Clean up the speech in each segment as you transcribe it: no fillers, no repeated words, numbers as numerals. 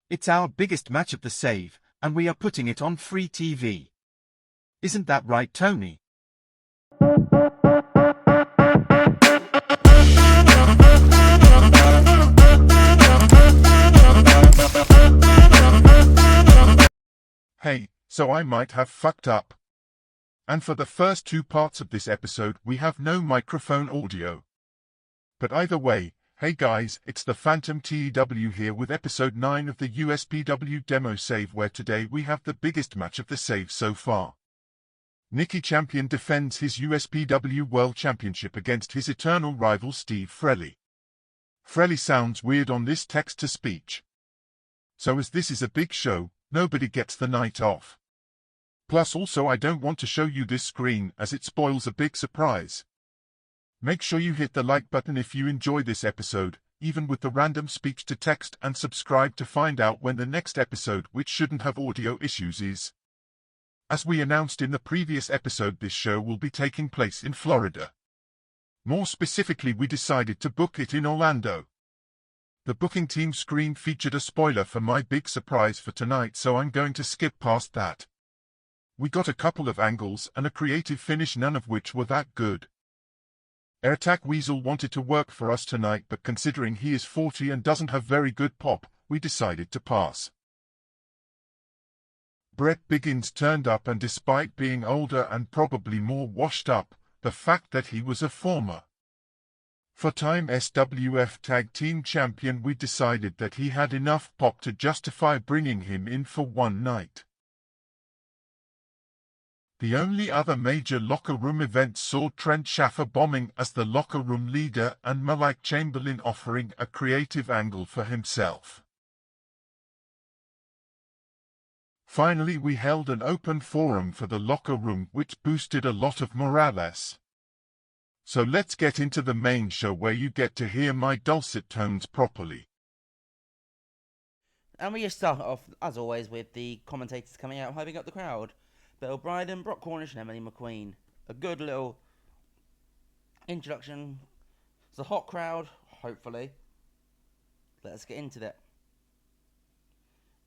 It's our biggest match of the save, and we are putting it on free TV. Isn't that right, Tony? Hey, so I might have fucked up. And for the first two parts of this episode we have no microphone audio. But either way, hey guys, it's the Phantom TEW here with episode 9 of the USPW demo save, where today we have the biggest match of the save so far. Nicky Champion defends his USPW World Championship against his eternal rival Steve Frehley. Frehley sounds weird on this text-to-speech. So as this is a big show, nobody gets the night off. Plus also I don't want to show you this screen as it spoils a big surprise. Make sure you hit the like button if you enjoy this episode, even with the random speech to text, and subscribe to find out when the next episode, which shouldn't have audio issues, is. As we announced in the previous episode, this show will be taking place in Florida. More specifically, we decided to book it in Orlando. The booking team screen featured a spoiler for my big surprise for tonight, so I'm going to skip past that. We got a couple of angles and a creative finish, none of which were that good. Airtac Weasel wanted to work for us tonight, but considering he is 40 and doesn't have very good pop, we decided to pass. Brett Biggins turned up, and despite being older and probably more washed up, the fact that he was a former four-time SWF Tag Team Champion, we decided that he had enough pop to justify bringing him in for one night. The only other major locker room event saw Trent Schaffer bombing as the locker room leader and Malik Chamberlain offering a creative angle for himself. Finally, we held an open forum for the locker room, which boosted a lot of morale. So let's get into the main show, where you get to hear my dulcet tones properly. And we just start off, as always, with the commentators coming out, hyping up the crowd. Bill Bryden, Brock Cornish, and Emily McQueen. A good little introduction. It's a hot crowd, hopefully. Let's get into it.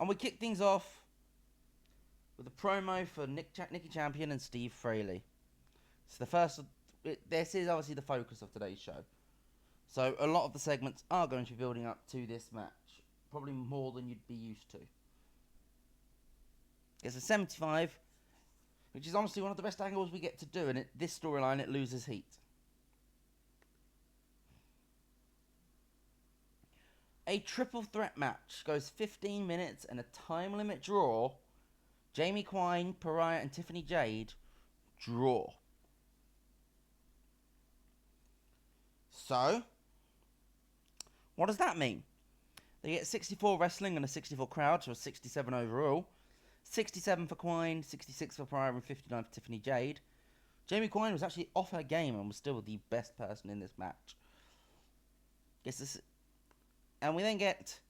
And we kick things off with a promo for Nicky Champion and Steve Frehley. It's the first. This is obviously the focus of today's show. So a lot of the segments are going to be building up to this match. Probably more than you'd be used to. It's a 75. Which is honestly one of the best angles we get to do, and this storyline, it loses heat. A triple threat match goes 15 minutes and a time limit draw. Jamie Quine, Pariah, and Tiffany Jade draw. So, what does that mean? They get 64 wrestling and a 64 crowd, so a 67 overall. 67 for Quine, 66 for Pariah, and 59 for Tiffany Jade. Jamie Quine was actually off her game and was still the best person in this match. And we then get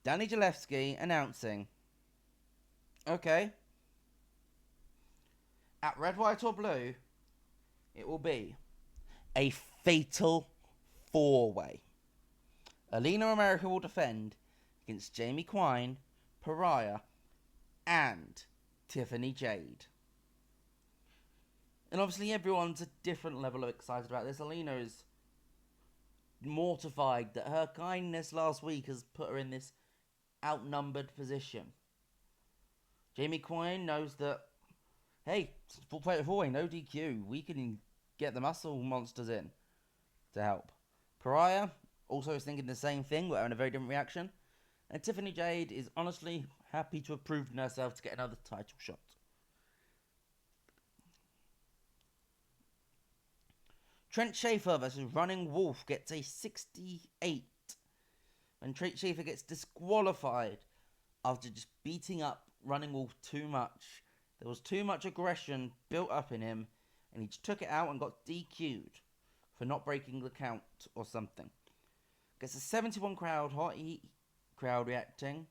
Danny Jalewski announcing, okay, at Red, White, or Blue, it will be a fatal four-way. Alina America will defend against Jamie Quine, Pariah, and Tiffany Jade. And obviously everyone's a different level of excited about this. Alina is mortified that her kindness last week has put her in this outnumbered position. Jamie Quine knows that, hey, full plate of four-way, no DQ. We can get the muscle monsters in to help. Pariah also is thinking the same thing, but having a very different reaction. And Tiffany Jade is honestly happy to have proven herself to get another title shot. Trent Schaefer versus Running Wolf gets a 68. And Trent Schaefer gets disqualified after just beating up Running Wolf too much. There was too much aggression built up in him, and he just took it out and got DQ'd for not breaking the count or something. Gets a 71 crowd, hot heat crowd reacting.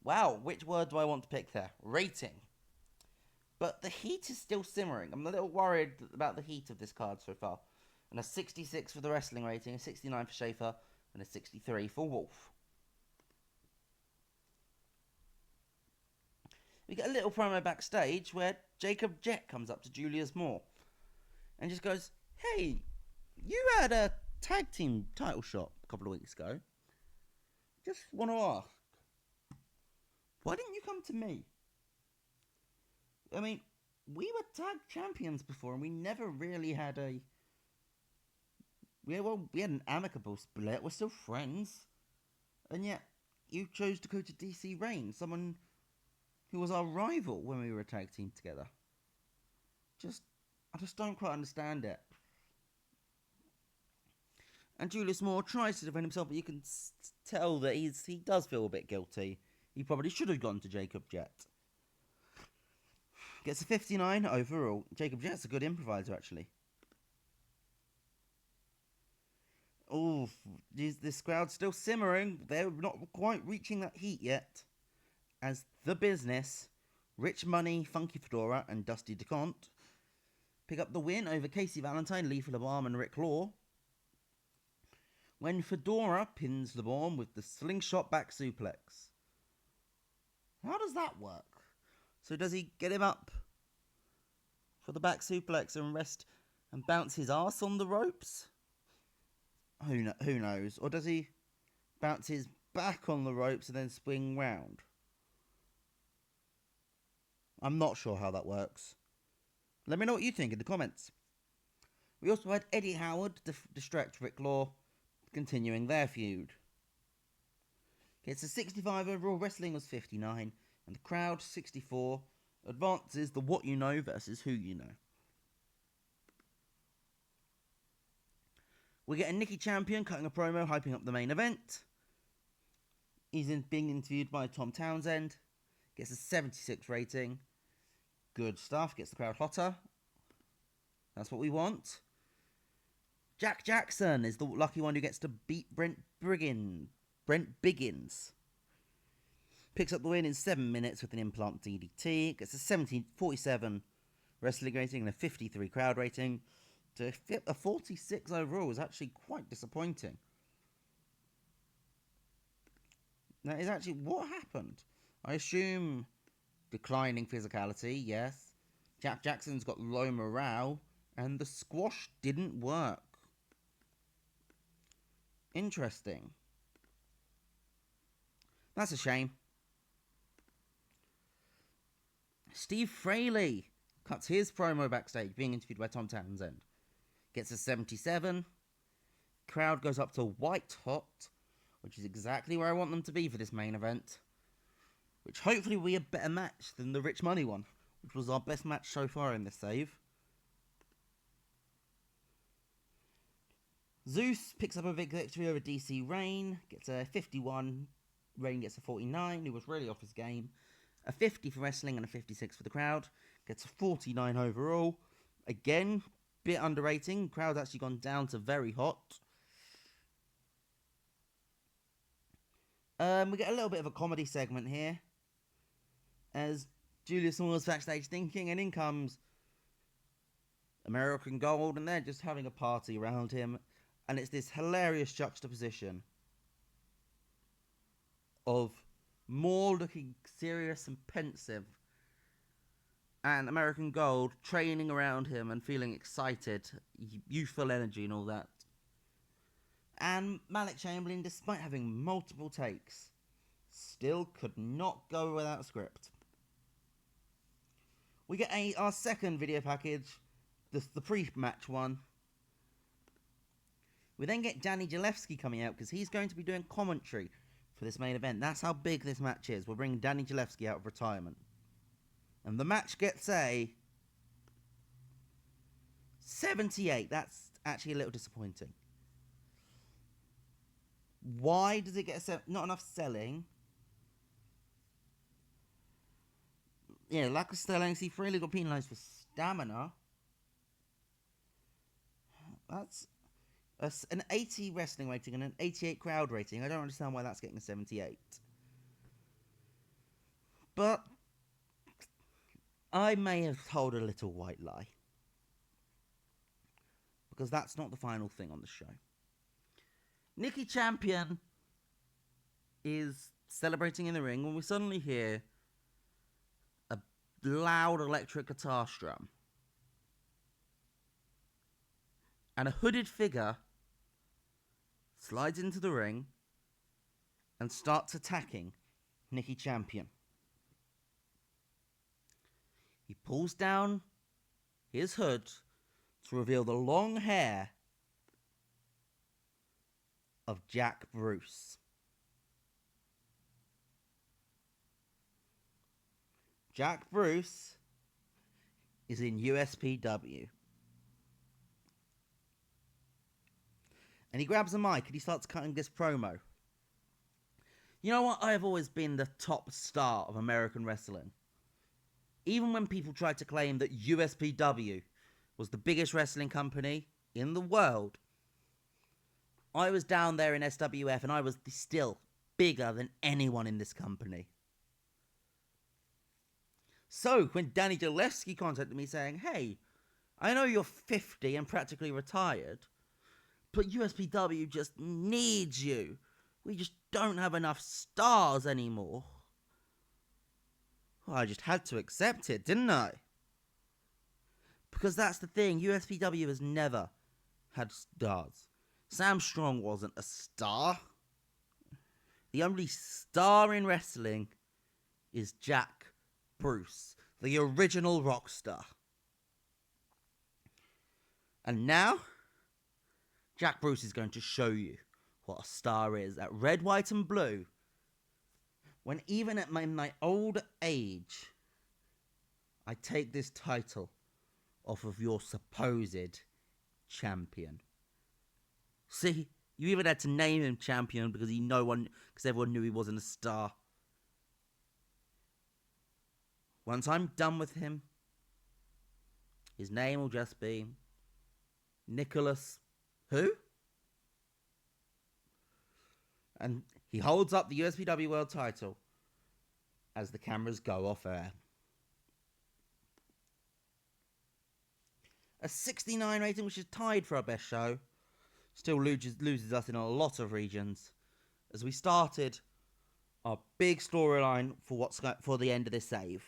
Wow, which word do I want to pick there? Rating. But the heat is still simmering. I'm a little worried about the heat of this card so far. And a 66 for the wrestling rating, a 69 for Schaefer, and a 63 for Wolf. we get a little promo backstage where Jacob Jett comes up to Julius Moore and just goes, "Hey, you had a tag team title shot a couple of weeks ago. Just want to ask, why didn't you come to me? I mean, we were tag champions before and we never really had a... we had an amicable split. We're still friends. And yet, you chose to go to DC Reign, someone who was our rival when we were a tag team together. I just don't quite understand it." And Julius Moore tries to defend himself, but you can tell that he does feel a bit guilty. He probably should have gone to Jacob Jett. Gets a 59 overall. Jacob Jett's a good improviser, actually. Oh, this crowd's still simmering. They're not quite reaching that heat yet. As The Business, Rich Money, Funky Fedora, and Dusty DeConte pick up the win over Casey Valentine, Lee LeBarm, and Rick Law. When Fedora pins LeBarm with the slingshot back suplex. How does that work? So does he get him up for the back suplex and rest and bounce his ass on the ropes? Who knows? Or does he bounce his back on the ropes and then swing round? I'm not sure how that works. Let me know what you think in the comments. We also had Eddie Howard distract Rick Law, continuing their feud. It's a 65 overall, wrestling was 59, and the crowd 64, advances the what you know versus who you know. We get a Nicky Champion cutting a promo, hyping up the main event. He's being interviewed by Tom Townsend. Gets a 76 rating. Good stuff. Gets the crowd hotter. That's what we want. Jack Jackson is the lucky one who gets to beat Brent Biggins. Picks up the win in 7 minutes with an implant DDT. Gets a 17.47 wrestling rating and a 53 crowd rating. To fit a 46 overall is actually quite disappointing. That is actually what happened. I assume declining physicality, yes. Jack Jackson's got low morale, and the squash didn't work. Interesting. That's a shame. Steve Frehley cuts his promo backstage, being interviewed by Tom Townsend. Gets a 77. Crowd goes up to white hot, which is exactly where I want them to be for this main event. Which hopefully will be a better match than the Rich Money one, which was our best match so far in this save. Zeus picks up a big victory over DC Reign, gets a 51. Reign gets a 49, who was really off his game. A 50 for wrestling and a 56 for the crowd. Gets a 49 overall. Again, bit underrating. Crowd's actually gone down to very hot. We get a little bit of a comedy segment here. As Julius Moore's backstage thinking, and in comes American Gold, and they're just having a party around him. And it's this hilarious juxtaposition of Moore looking serious and pensive, and American Gold training around him and feeling excited, youthful energy and all that. And Malik Chamberlain, despite having multiple takes, still could not go without a script. We get our second video package, the pre-match one. We then get Danny Gillespie coming out because he's going to be doing commentary for this main event. That's how big this match is. We're bringing Danny Gillespie out of retirement. And the match gets a 78. That's actually a little disappointing. Why does it get not enough selling? Yeah, lack of selling. See, Frehley got penalised for stamina. That's an 80 wrestling rating and an 88 crowd rating. I don't understand why that's getting a 78. But I may have told a little white lie. Because that's not the final thing on the show. Nicky Champion is celebrating in the ring when we suddenly hear loud electric guitar strum. And a hooded figure slides into the ring and starts attacking Nicky Champion. He pulls down his hood to reveal the long hair of Jack Bruce. Jack Bruce is in USPW. And he grabs a mic and he starts cutting this promo. You know what? I have always been the top star of American wrestling. Even when people tried to claim that USPW was the biggest wrestling company in the world, I was down there in SWF and I was still bigger than anyone in this company. So, when Danny Gillespie contacted me saying, hey, I know you're 50 and practically retired, but USPW just needs you. We just don't have enough stars anymore. Well, I just had to accept it, didn't I? Because that's the thing, USPW has never had stars. Sam Strong wasn't a star. The only star in wrestling is Jack Bruce, the original rock star. And now, Jack Bruce is going to show you what a star is at Red, White and Blue. When even at my old age, I take this title off of your supposed champion. See, you even had to name him champion because everyone knew he wasn't a star. Once I'm done with him, his name will just be Nicholas who? And he holds up the USPW World title as the cameras go off air. A 69 rating, which is tied for our best show, still loses us in a lot of regions, as we started our big storyline for the end of this save.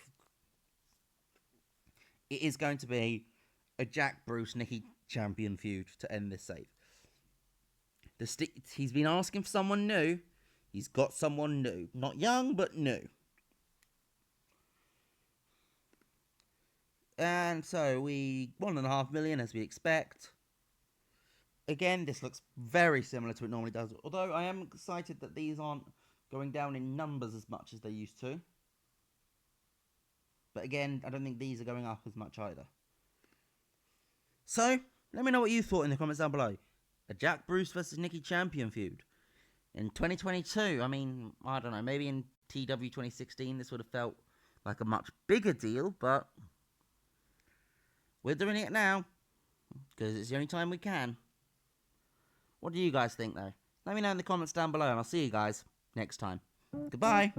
It is going to be a Jack Bruce Nicky Champion feud to end this save. He's been asking for someone new. He's got someone new. Not young, but new. And so 1.5 million as we expect. Again, this looks very similar to what it normally does. Although I am excited that these aren't going down in numbers as much as they used to. But again, I don't think these are going up as much either. So, let me know what you thought in the comments down below. A Jack Bruce versus Nicky Champion feud. In 2022, I mean, I don't know, maybe in TEW 2016 this would have felt like a much bigger deal, but we're doing it now, because it's the only time we can. What do you guys think, though? Let me know in the comments down below, and I'll see you guys next time. Goodbye!